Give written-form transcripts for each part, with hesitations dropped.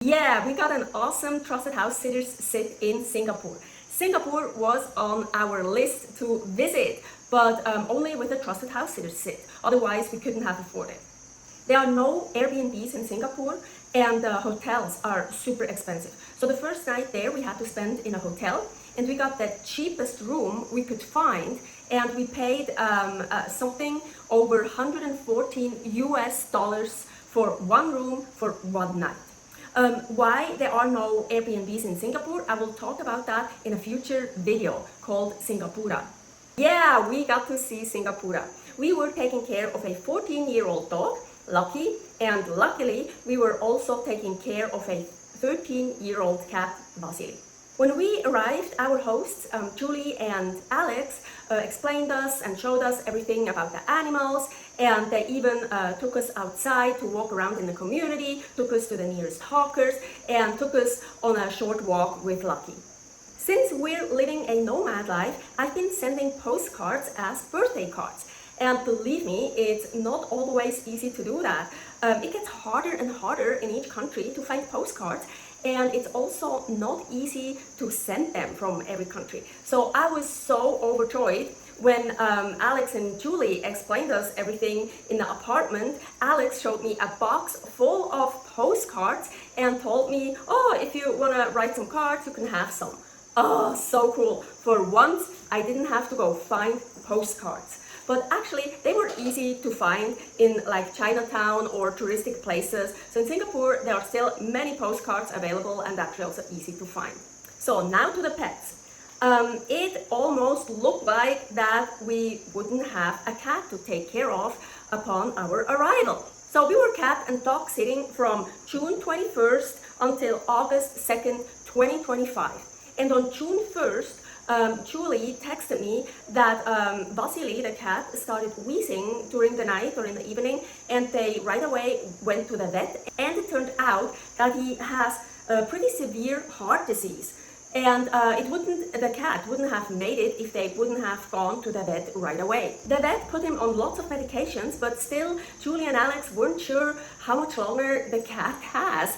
Yeah, we got an awesome Trusted House Sitters sit in Singapore. Singapore was on our list to visit, but only with a Trusted House Sitters sit. Otherwise, we couldn't have afforded it. There are no Airbnbs in Singapore, and the hotels are super expensive. So the first night there, we had to spend in a hotel, and we got the cheapest room we could find, and we paid something over $114 for one room for one night. Why there are no Airbnbs in Singapore, I will talk about that in a future video called Singapura. Yeah, we got to see Singapura. We were taking care of a 14-year-old dog, Lucky, and luckily we were also taking care of a 13-year-old cat, Vasily. When we arrived, our hosts, Julie and Alex, explained us and showed us everything about the animals, and they even took us outside to walk around in the community, took us to the nearest hawkers, and took us on a short walk with Lucky. Since we're living a nomad life, I've been sending postcards as birthday cards. And believe me, it's not always easy to do that. It gets harder and harder in each country to find postcards, and it's also not easy to send them from every country. So I was so overjoyed when Alex and Julie explained us everything in the apartment. Alex showed me a box full of postcards and told me, oh, if you want to write some cards, you can have some. Oh, so cool. For once, I didn't have to go find postcards. But actually, they were easy to find in like Chinatown or touristic places. So in Singapore, there are still many postcards available and actually also easy to find. So now to the pets. It almost looked like that we wouldn't have a cat to take care of upon our arrival. So we were cat and dog sitting from June 21st until August 2nd, 2025. And on June 1st, Julie texted me that Vasily, the cat, started wheezing during the night or in the evening, and they right away went to the vet, and it turned out that he has a pretty severe heart disease. And the cat wouldn't have made it if they wouldn't have gone to the vet right away. The vet put him on lots of medications, but still Julie and Alex weren't sure how much longer the cat has.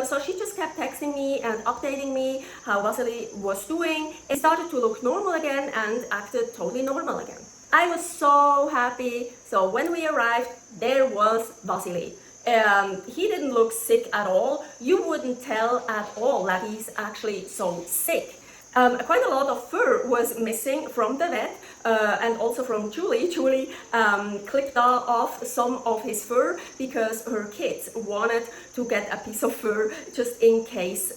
So she just kept texting me and updating me how Vasily was doing. It started to look normal again and acted totally normal again. I was so happy. So when we arrived, there was Vasily. He didn't look sick at all. You wouldn't tell at all that he's actually so sick. Quite a lot of fur was missing from the vet and also from Julie. Julie clipped off some of his fur because her kids wanted to get a piece of fur just in case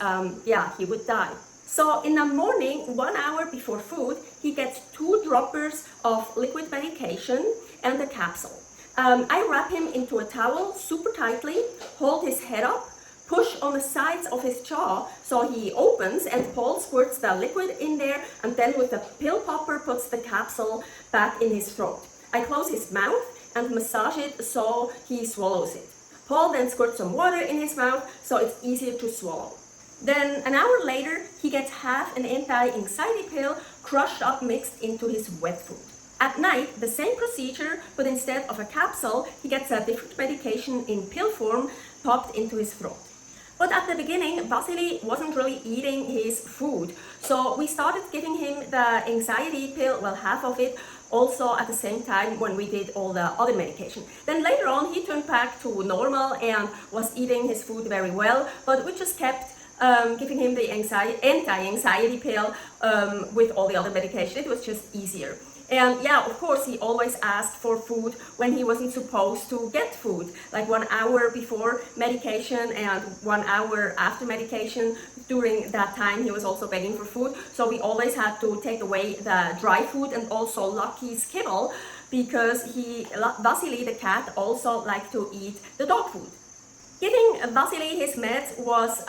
he would die. So in the morning, 1 hour before food, he gets 2 droppers of liquid medication and a capsule. I wrap him into a towel super tightly, hold his head up, push on the sides of his jaw so he opens, and Paul squirts the liquid in there, and then with the pill popper puts the capsule back in his throat. I close his mouth and massage it so he swallows it. Paul then squirts some water in his mouth so it's easier to swallow. Then an hour later, he gets half an anti-anxiety pill crushed up mixed into his wet food. At night, the same procedure, but instead of a capsule, he gets a different medication in pill form popped into his throat. But at the beginning, Vasily wasn't really eating his food. So we started giving him the anxiety pill, well, half of it, also at the same time when we did all the other medication. Then later on, he turned back to normal and was eating his food very well, but we just kept giving him the anti-anxiety pill with all the other medication. It was just easier. And yeah, of course, he always asked for food when he wasn't supposed to get food, like 1 hour before medication and 1 hour after medication. During that time, he was also begging for food. So we always had to take away the dry food and also Lucky's kibble, because Vasily, the cat, also liked to eat the dog food. Giving Vasily his meds was,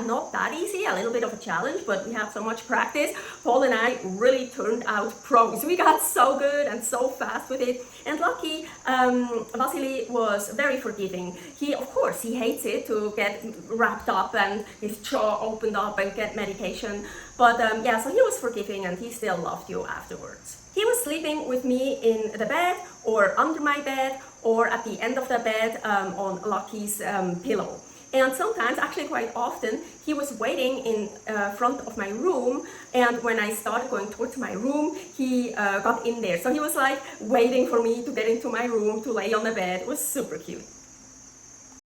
not that easy, a little bit of a challenge, but we had so much practice. Paul and I really turned out pros. We got so good and so fast with it. And lucky, Vasily was very forgiving. He hates it to get wrapped up and his jaw opened up and get medication. But so he was forgiving and he still loved you afterwards. He was sleeping with me in the bed or under my bed or at the end of the bed on Lucky's pillow. And sometimes, actually quite often, he was waiting in front of my room, and when I started going towards my room, he got in there. So he was like waiting for me to get into my room to lay on the bed. It was super cute.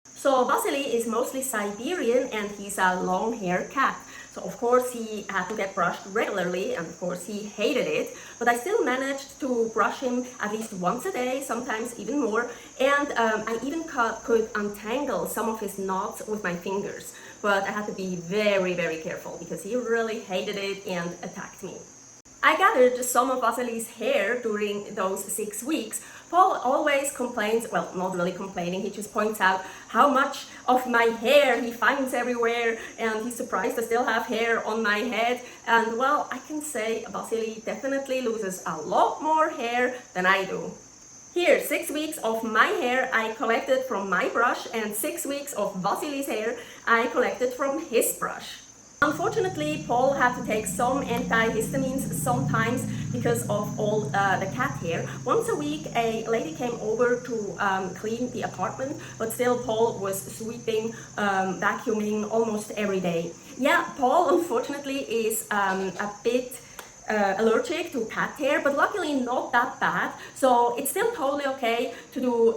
So Vasily is mostly Siberian, and he's a long-haired cat. So of course he had to get brushed regularly, and of course he hated it, but I still managed to brush him at least once a day, sometimes even more, and I even could untangle some of his knots with my fingers, but I had to be very, very careful because he really hated it and attacked me. I gathered some of Vasily's hair during those 6 weeks. Paul always complains, well, not really complaining, he just points out how much of my hair he finds everywhere, and he's surprised I still have hair on my head. And well, I can say Vasily definitely loses a lot more hair than I do. Here, 6 weeks of my hair I collected from my brush, and 6 weeks of Vasily's hair I collected from his brush. Unfortunately, Paul had to take some antihistamines sometimes because of all the cat hair. Once a week, a lady came over to clean the apartment, but still Paul was sweeping, vacuuming almost every day. Yeah, Paul unfortunately is a bit allergic to cat hair, but luckily not that bad, so it's still totally okay to do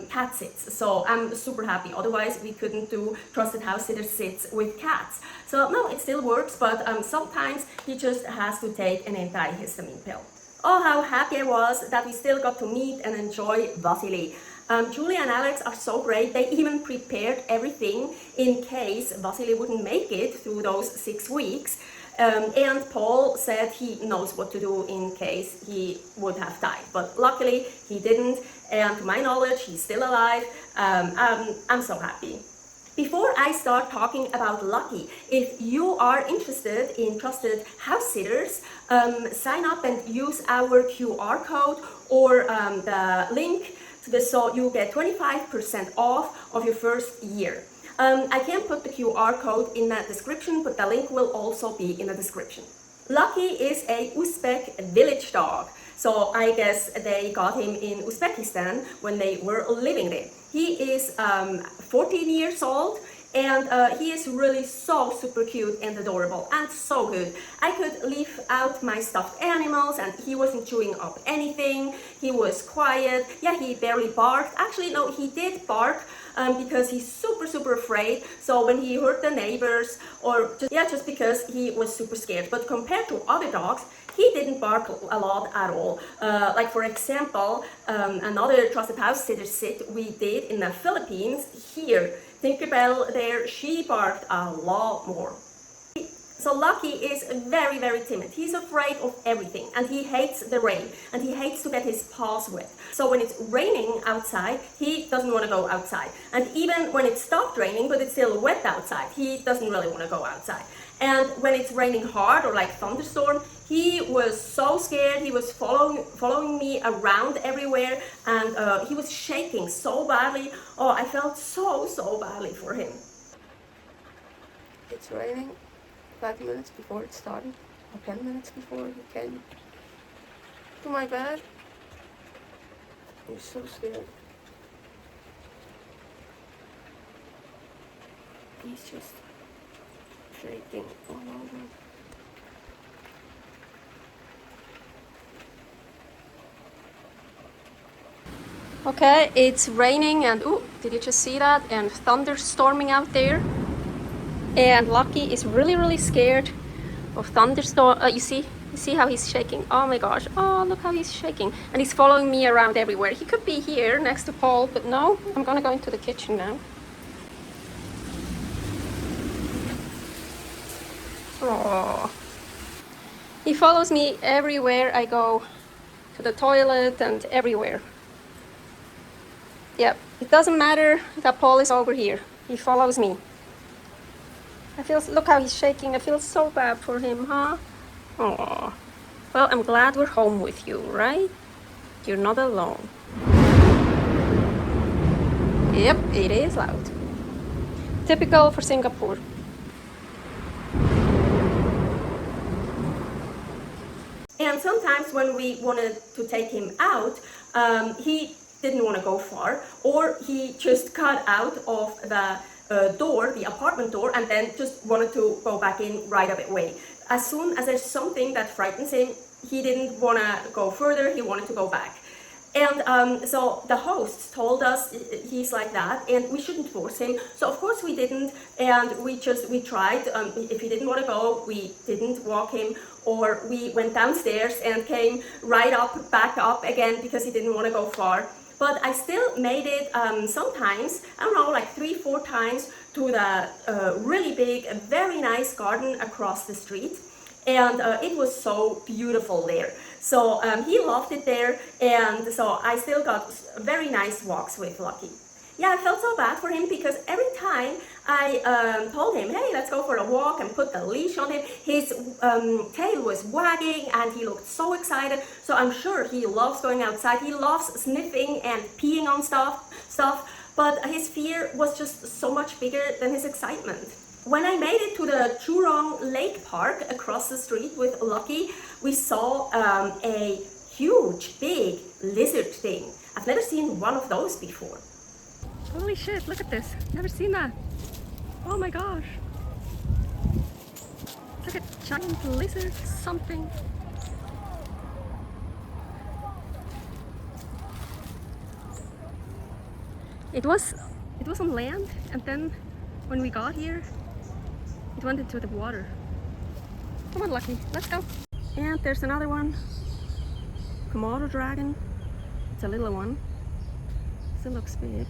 cat sits. So I'm super happy, otherwise we couldn't do Trusted House Sitter sits with cats. So no, it still works, but sometimes he just has to take an antihistamine pill. Oh, how happy I was that we still got to meet and enjoy Vasily. Julia and Alex are so great. They even prepared everything in case Vasily wouldn't make it through those 6 weeks. And Paul said he knows what to do in case he would have died. But luckily he didn't, and to my knowledge he's still alive. I'm so happy. Before I start talking about Lucky, if you are interested in Trusted House Sitters, sign up and use our QR code or the link so you get 25% off of your first year. I can't put the QR code in the description, but the link will also be in the description. Lucky is a Uzbek village dog, so I guess they got him in Uzbekistan when they were living there. He is 14 years old, and he is really so super cute and adorable and so good. I could leave out my stuffed animals and he wasn't chewing up anything. He was quiet. Yeah, he barely barked. Actually, no, he did bark because he's super afraid. So when he heard the neighbors, or just because he was super scared. But compared to other dogs, he didn't bark a lot at all. Like for example, another Trusted House Sitter sit we did in the Philippines, here, Tinkerbell there, she barked a lot more. So Lucky is very timid. He's afraid of everything, and he hates the rain, and he hates to get his paws wet. So when it's raining outside, he doesn't want to go outside. And even when it stopped raining, but it's still wet outside, he doesn't really want to go outside. And when it's raining hard or like thunderstorm, he was so scared. He was following me around everywhere, and he was shaking so badly. Oh, I felt so badly for him. It's raining 5 minutes before it started, or 10 minutes before he came to my bed. He's so scared. He's just shaking all over. Okay, it's raining and ooh, did you just see that? And thunderstorming out there. And Lucky is really scared of thunderstorm. You see how he's shaking? Oh my gosh, oh look how he's shaking. And he's following me around everywhere. He could be here next to Paul, but no, I'm gonna go into the kitchen now. Oh, he follows me everywhere I go, to the toilet and everywhere. Yep, it doesn't matter that Paul is over here. He follows me. Look how he's shaking. I feel so bad for him, huh? Aww. Well, I'm glad we're home with you, right? You're not alone. Yep, it is loud. Typical for Singapore. And sometimes when we wanted to take him out, he didn't want to go far, or he just got out of the door, the apartment door, and then just wanted to go back in right away. As soon as there's something that frightens him, he didn't want to go further, he wanted to go back. And so the hosts told us he's like that and we shouldn't force him. So of course we didn't, and we tried. If he didn't want to go, we didn't walk him, or we went downstairs and came right up, back up again because he didn't want to go far. But I still made it sometimes, I don't know, like 3-4 times to the really big, very nice garden across the street. And it was so beautiful there. So he loved it there, and so I still got very nice walks with Lucky. Yeah, I felt so bad for him because every time I told him, hey, let's go for a walk, and put the leash on him, his tail was wagging and he looked so excited. So I'm sure he loves going outside. He loves sniffing and peeing on stuff, but his fear was just so much bigger than his excitement. When I made it to the Jurong Lake Park across the street with Lucky, we saw a huge, big lizard thing. I've never seen one of those before. Holy shit, look at this. Never seen that. Oh my gosh. It's like a giant lizard something. It was on land, and then when we got here, it went into the water. Come on, Lucky, let's go. And there's another one. Komodo dragon. It's a little one. Still looks big.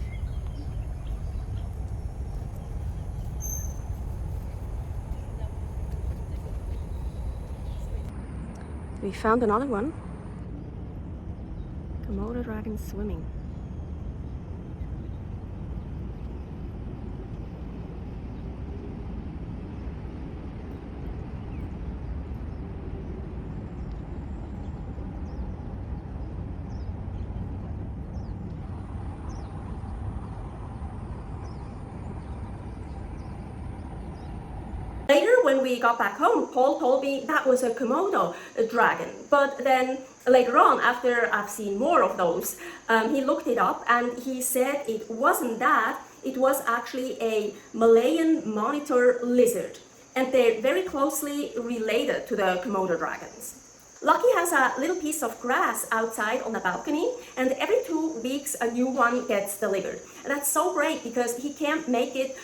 We found another one. Komodo dragon swimming. Later, when we got back home, Paul told me that was a Komodo dragon. But then later on, after I've seen more of those, he looked it up and he said it wasn't that, it was actually a Malayan monitor lizard. And they're very closely related to the Komodo dragons. Lucky has a little piece of grass outside on the balcony, and every 2 weeks a new one gets delivered. And that's so great because he can't make it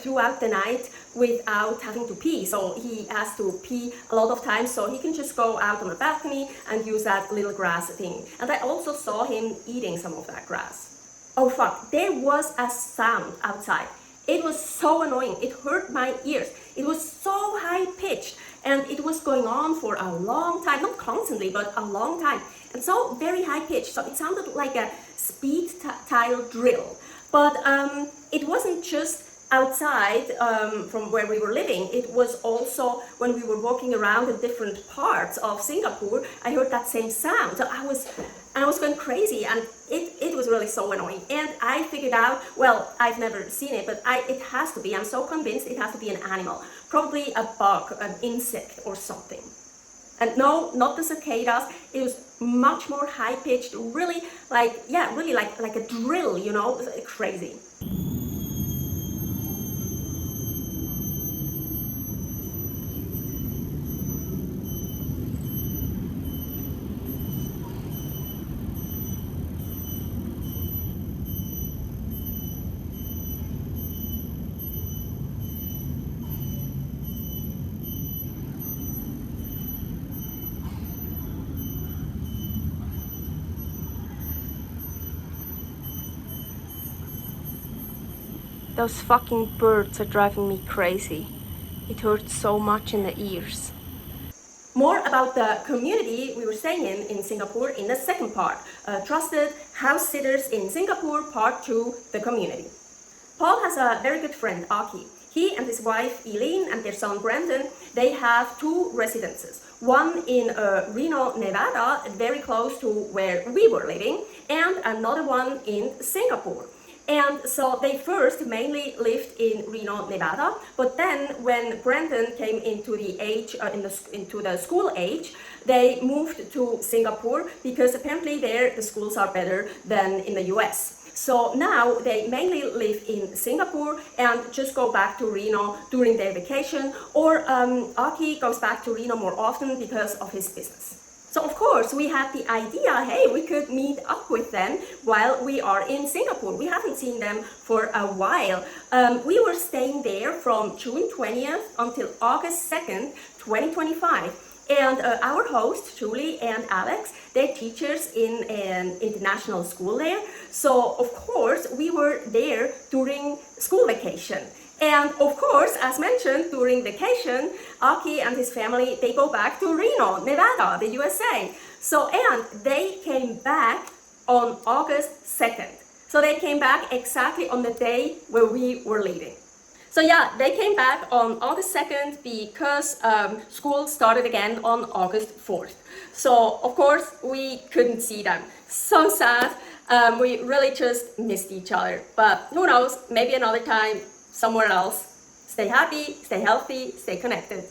throughout the night without having to pee. So he has to pee a lot of times, so he can just go out on the balcony and use that little grass thing. And I also saw him eating some of that grass. Oh fuck, there was a sound outside. It was so annoying, it hurt my ears. It was so high pitched. And it was going on for a long time, not constantly, but a long time. And so very high pitched, so it sounded like a speed tile drill. But it wasn't just outside from where we were living, it was also when we were walking around in different parts of Singapore, I heard that same sound. So I was going crazy, and it was really so annoying. And I figured out, well, I've never seen it, but it has to be, I'm so convinced it has to be an animal. Probably a bug, an insect or something. And no, not the cicadas, it was much more high-pitched, really like, yeah, really like a drill, you know, crazy. Those fucking birds are driving me crazy. It hurts so much in the ears. More about the community we were staying in Singapore in the second part. Trusted House Sitters in Singapore, part 2, the community. Paul has a very good friend, Aki. He and his wife, Aline, and their son, Brandon, they have 2 residences. One in Reno, Nevada, very close to where we were living, and another one in Singapore. And so they first mainly lived in Reno, Nevada, but then when Brandon came into the age, into the school age, they moved to Singapore because apparently there the schools are better than in the US. So now they mainly live in Singapore and just go back to Reno during their vacation, or Aki goes back to Reno more often because of his business. So of course we had the idea, hey, we could meet up with them while we are in Singapore. We haven't seen them for a while. We were staying there from June 20th until August 2nd, 2025. And our hosts, Julie and Alex, they're teachers in an international school there. So of course we were there during school vacation. And of course, as mentioned, during vacation, Aki and his family, they go back to Reno, Nevada, the USA. So, and they came back on August 2nd. So they came back exactly on the day where we were leaving. So yeah, they came back on August 2nd because school started again on August 4th. So of course, we couldn't see them. So sad. We really just missed each other. But who knows, maybe another time, somewhere else. Stay happy, stay healthy, stay connected.